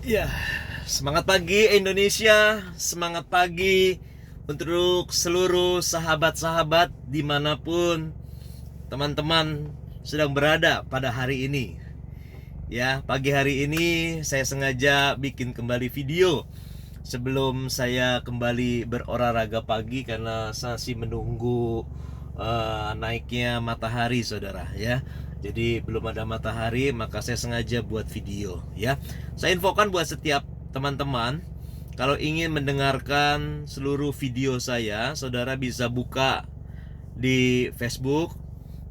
Ya, semangat pagi Indonesia, semangat pagi untuk seluruh sahabat-sahabat dimanapun teman-teman sedang berada pada hari ini. Ya, pagi hari ini saya sengaja bikin kembali video sebelum saya kembali berolahraga pagi karena saya masih menunggu naiknya matahari, saudara ya. Jadi belum ada matahari, maka saya sengaja buat video ya. Saya infokan buat setiap teman-teman, kalau ingin mendengarkan seluruh video saya, saudara bisa buka di Facebook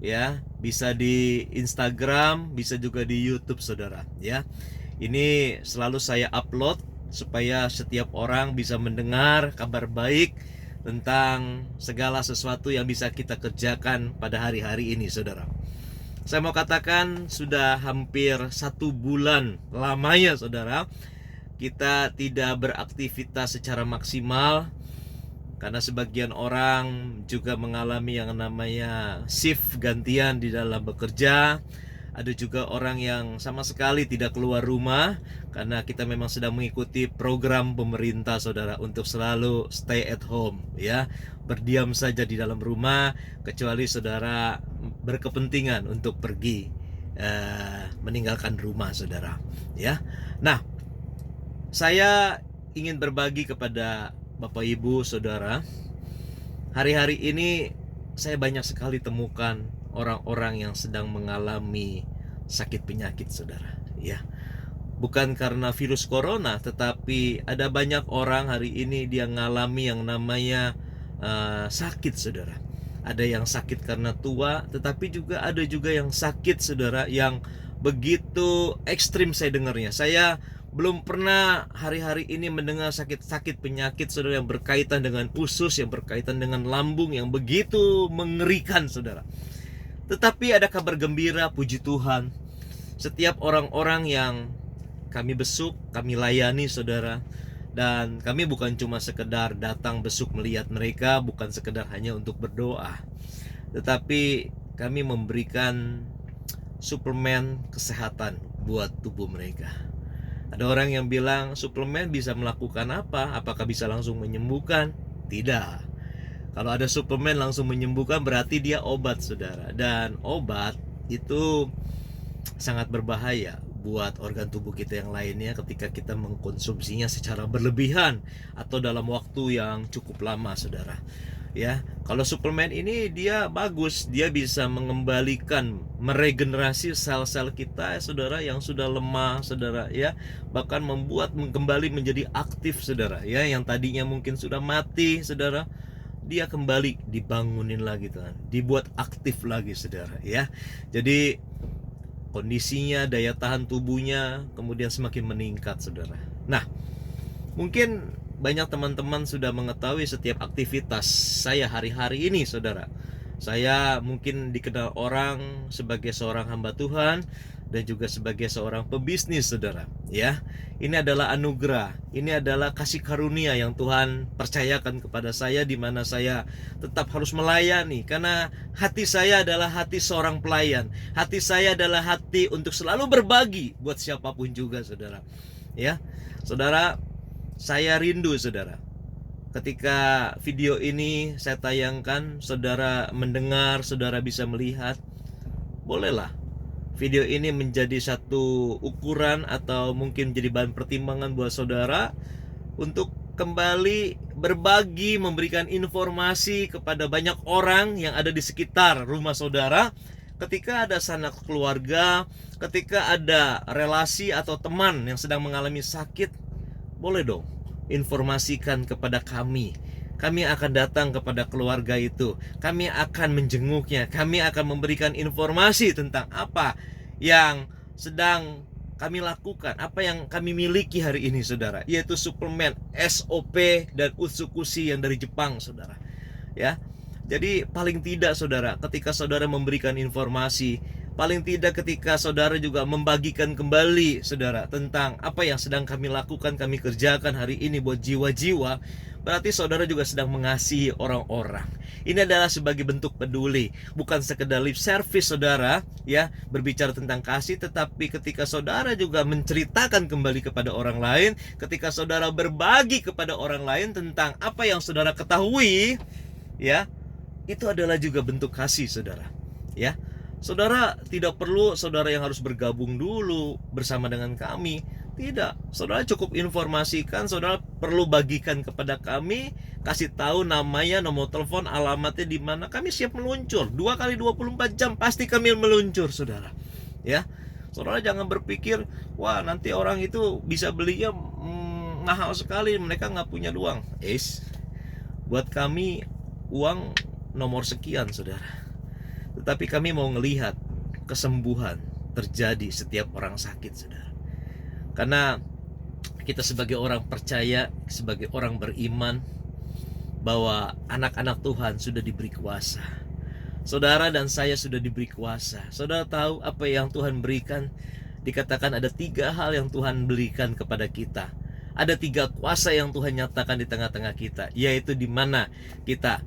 ya, bisa di Instagram, bisa juga di YouTube, saudara ya. Ini selalu saya upload supaya setiap orang bisa mendengar kabar baik tentang segala sesuatu yang bisa kita kerjakan pada hari-hari ini, saudara. Saya mau katakan sudah hampir 1 bulan lamanya, saudara, kita tidak beraktivitas secara maksimal karena sebagian orang juga mengalami yang namanya shift gantian di dalam bekerja. Ada juga orang yang sama sekali tidak keluar rumah karena kita memang sedang mengikuti program pemerintah, saudara, untuk selalu stay at home ya, berdiam saja di dalam rumah kecuali saudara berkepentingan untuk pergi meninggalkan rumah, saudara ya. Nah, saya ingin berbagi kepada Bapak Ibu Saudara. Hari-hari ini saya banyak sekali temukan orang-orang yang sedang mengalami sakit penyakit, saudara ya. Bukan karena virus corona, tetapi ada banyak orang hari ini dia ngalami yang namanya sakit, saudara. Ada yang sakit karena tua, tetapi juga ada juga yang sakit, saudara, yang begitu ekstrim saya dengarnya. Saya belum pernah hari-hari ini mendengar sakit-sakit penyakit, saudara, yang berkaitan dengan usus, yang berkaitan dengan lambung, yang begitu mengerikan, saudara. Tetapi ada kabar gembira, puji Tuhan. Setiap orang-orang yang kami besuk, kami layani, saudara. Dan kami bukan cuma sekedar datang besuk melihat mereka, bukan sekedar hanya untuk berdoa, tetapi kami memberikan suplemen kesehatan buat tubuh mereka. Ada orang yang bilang suplemen bisa melakukan apa? Apakah bisa langsung menyembuhkan? Tidak. Kalau ada suplemen langsung menyembuhkan berarti dia obat, saudara. Dan obat itu sangat berbahaya buat organ tubuh kita yang lainnya ketika kita mengkonsumsinya secara berlebihan atau dalam waktu yang cukup lama, saudara ya. Kalau suplemen ini dia bagus, dia bisa mengembalikan, meregenerasi sel-sel kita, saudara, yang sudah lemah, saudara ya, bahkan membuat kembali menjadi aktif, saudara ya. Yang tadinya mungkin sudah mati, saudara, dia kembali dibangunin lagi, Tuhan, dibuat aktif lagi, saudara ya. Jadi kondisinya, daya tahan tubuhnya kemudian semakin meningkat, saudara. Nah, mungkin banyak teman-teman sudah mengetahui setiap aktivitas saya hari-hari ini, saudara. Saya mungkin dikenal orang sebagai seorang hamba Tuhan dan juga sebagai seorang pebisnis, saudara ya. Ini adalah anugerah, ini adalah kasih karunia yang Tuhan percayakan kepada saya, di mana saya tetap harus melayani karena hati saya adalah hati seorang pelayan. Hati saya adalah hati untuk selalu berbagi buat siapapun juga, saudara ya. Saudara, saya rindu, saudara, ketika video ini saya tayangkan, saudara mendengar, saudara bisa melihat, bolehlah video ini menjadi satu ukuran atau mungkin menjadi bahan pertimbangan buat saudara untuk kembali berbagi, memberikan informasi kepada banyak orang yang ada di sekitar rumah saudara. Ketika ada sanak keluarga, ketika ada relasi atau teman yang sedang mengalami sakit, boleh dong informasikan kepada kami. Kami akan datang kepada keluarga itu, kami akan menjenguknya, kami akan memberikan informasi tentang apa yang sedang kami lakukan, apa yang kami miliki hari ini, saudara, yaitu suplemen SOP dan Utsukushi yang dari Jepang, saudara ya. Jadi paling tidak, saudara, ketika saudara memberikan informasi, paling tidak ketika saudara juga membagikan kembali, saudara, tentang apa yang sedang kami lakukan, kami kerjakan hari ini buat jiwa-jiwa, berarti saudara juga sedang mengasihi orang-orang. Ini adalah sebagai bentuk peduli, bukan sekedar lip service saudara, ya, berbicara tentang kasih, tetapi ketika saudara juga menceritakan kembali kepada orang lain, ketika saudara berbagi kepada orang lain tentang apa yang saudara ketahui, ya, itu adalah juga bentuk kasih saudara, ya. Saudara tidak perlu saudara yang harus bergabung dulu bersama dengan kami. Tidak, saudara cukup informasikan, saudara perlu bagikan kepada kami, kasih tahu namanya, nomor telepon, alamatnya di mana, kami siap meluncur. 2 kali 24 jam pasti kami meluncur saudara. Ya. Saudara jangan berpikir, wah nanti orang itu bisa belinya mahal sekali, mereka nggak punya uang. Buat kami uang nomor sekian saudara. Tetapi kami mau ngelihat kesembuhan terjadi setiap orang sakit saudara. Karena kita sebagai orang percaya, sebagai orang beriman, bahwa anak-anak Tuhan sudah diberi kuasa. Saudara dan saya sudah diberi kuasa. Saudara tahu apa yang Tuhan berikan? Dikatakan ada 3 hal yang Tuhan berikan kepada kita. Ada 3 kuasa yang Tuhan nyatakan di tengah-tengah kita, yaitu di mana kita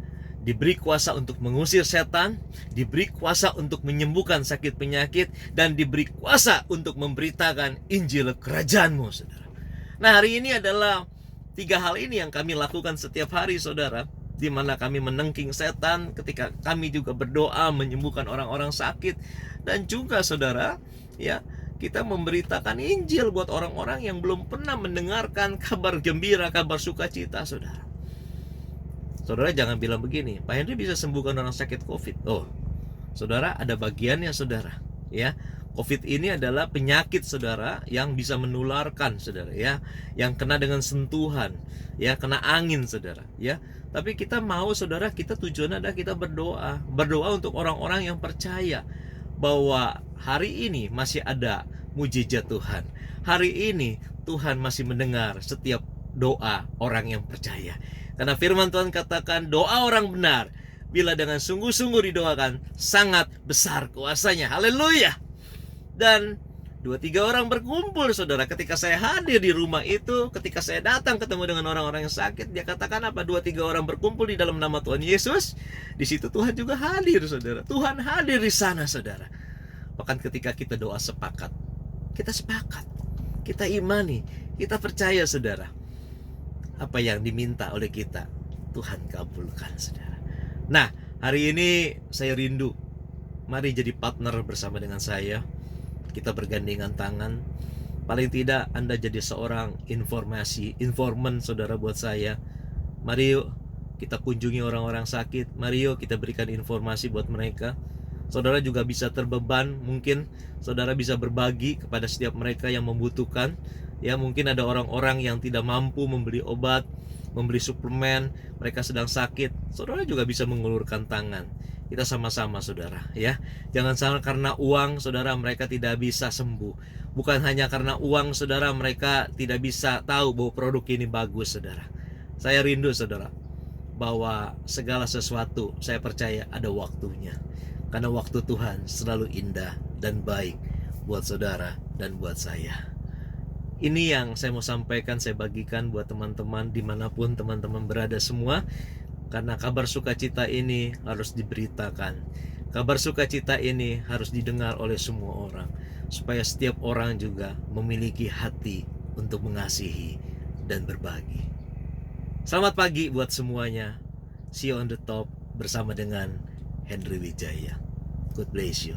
diberi kuasa untuk mengusir setan, diberi kuasa untuk menyembuhkan sakit penyakit, dan diberi kuasa untuk memberitakan Injil Kerajaan-Mu, saudara. Nah, hari ini adalah 3 hal ini yang kami lakukan setiap hari, saudara, di mana kami menengking setan, ketika kami juga berdoa menyembuhkan orang-orang sakit, dan juga, saudara, ya, kita memberitakan Injil buat orang-orang yang belum pernah mendengarkan kabar gembira, kabar sukacita, saudara. Saudara jangan bilang begini, Pak Henry bisa sembuhkan orang sakit COVID. Oh, saudara ada bagiannya saudara, ya. COVID ini adalah penyakit saudara yang bisa menularkan saudara, ya, yang kena dengan sentuhan, ya, kena angin saudara, ya. Tapi kita mau saudara, kita tujuannya adalah kita berdoa untuk orang-orang yang percaya bahwa hari ini masih ada mujizat Tuhan. Hari ini Tuhan masih mendengar setiap doa orang yang percaya. Karena firman Tuhan katakan doa orang benar bila dengan sungguh-sungguh didoakan sangat besar kuasanya. Haleluya. Dan 2-3 orang berkumpul saudara. Ketika saya hadir di rumah itu, ketika saya datang ketemu dengan orang-orang yang sakit, dia katakan apa? 2-3 orang berkumpul di dalam nama Tuhan Yesus. Di situ Tuhan juga hadir saudara. Tuhan hadir di sana saudara. Bahkan ketika kita doa sepakat, kita sepakat, kita imani, kita percaya saudara, apa yang diminta oleh kita Tuhan kabulkan saudara. Nah, hari ini saya rindu, mari jadi partner bersama dengan saya. Kita bergandengan tangan. Paling tidak Anda jadi seorang informan saudara buat saya. Mari yuk kita kunjungi orang-orang sakit. Mari yuk kita berikan informasi buat mereka. Saudara juga bisa terbeban, mungkin saudara bisa berbagi kepada setiap mereka yang membutuhkan. Ya, mungkin ada orang-orang yang tidak mampu membeli obat, membeli suplemen, mereka sedang sakit. Saudara juga bisa mengulurkan tangan. Kita sama-sama saudara, ya. Jangan salah karena uang saudara mereka tidak bisa sembuh. Bukan hanya karena uang saudara mereka tidak bisa tahu bahwa produk ini bagus saudara. Saya rindu saudara bahwa segala sesuatu saya percaya ada waktunya. Karena waktu Tuhan selalu indah dan baik buat saudara dan buat saya. Ini yang saya mau sampaikan, saya bagikan buat teman-teman dimanapun teman-teman berada semua. Karena kabar sukacita ini harus diberitakan. Kabar sukacita ini harus didengar oleh semua orang. Supaya setiap orang juga memiliki hati untuk mengasihi dan berbagi. Selamat pagi buat semuanya. See you on the top bersama dengan Henry Wijaya. God bless you.